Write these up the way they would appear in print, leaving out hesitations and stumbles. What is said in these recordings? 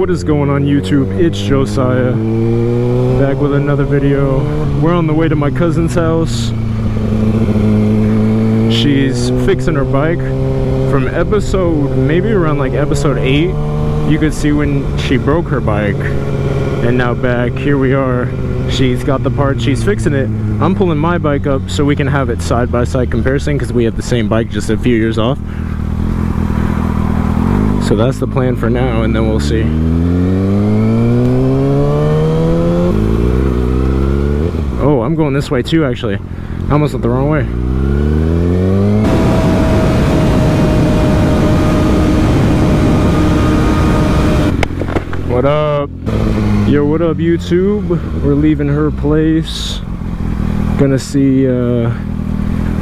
what is going on YouTube? It's Josiah, back with another video. We're on the way to my cousin's house. She's fixing her bike. From episode, maybe around like episode 8, you could see when she broke her bike. And now back, here we are. She's got the part, she's fixing it. I'm pulling my bike up so we can have it side-by-side comparison because we have the same bike, just a few years off. So that's the plan for now, and then we'll see. Oh, I'm going this way too, actually. I almost went the wrong way. What up? Yo, what up, YouTube? We're leaving her place. Gonna see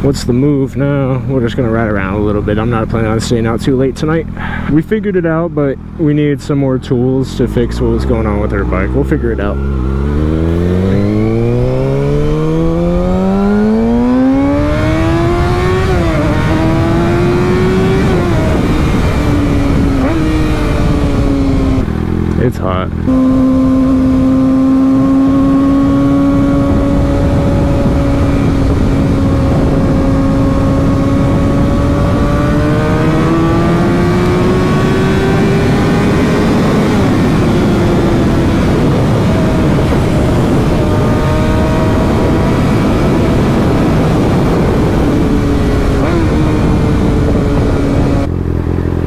what's the move now. We're just gonna ride around a little bit. I'm not planning on staying out too late tonight. We figured it out, but we needed some more tools to fix what was going on with her bike. We'll figure it out. It's hot.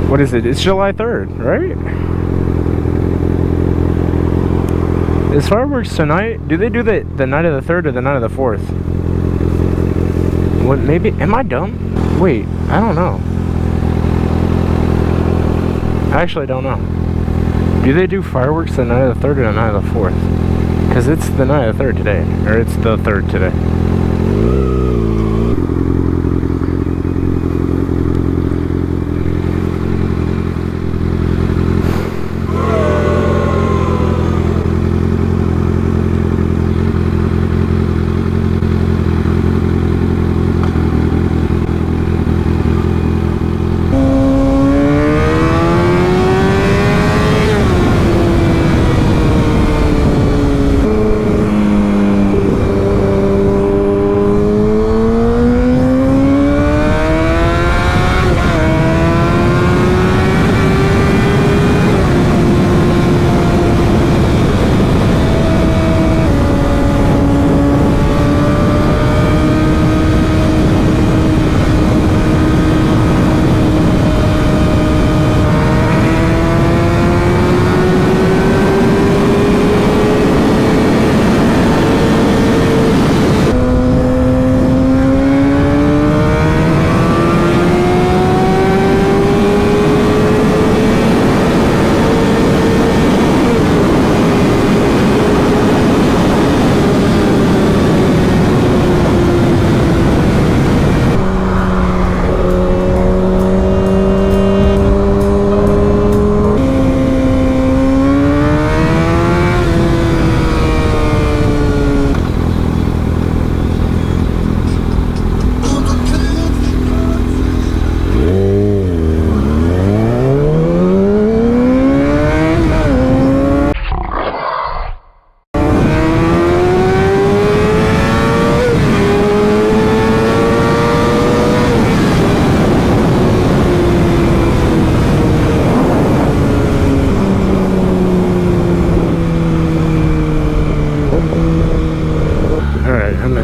What is it? It's July 3rd, right? Is fireworks tonight? Do they do the night of the 3rd or the night of the 4th? What, maybe, am I dumb? Wait, I don't know. I actually don't know. Do they do fireworks the night of the 3rd or the night of the 4th? Because it's the night of the 3rd today. Or it's the 3rd today.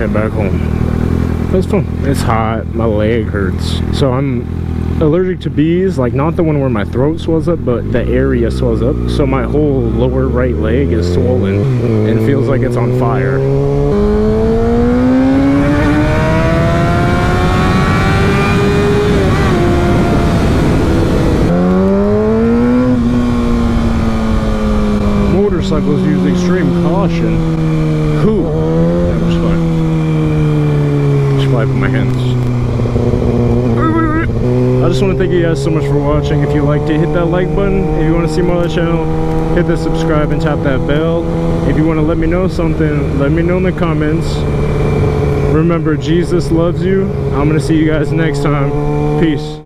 Back home. That's fun. It's hot. My leg hurts. So I'm allergic to bees, like not the one where my throat swells up, but the area swells up. So my whole lower right leg is swollen and feels like it's on fire. Motorcycles use extreme caution. Who? Never spun. With my hands. I just want to thank you guys so much for watching. If you liked it, hit that like button. If you want to see more of the channel, hit the subscribe and tap that bell. If you want to let me know something, let me know in the comments. Remember, Jesus loves you. I'm going to see you guys next time. Peace.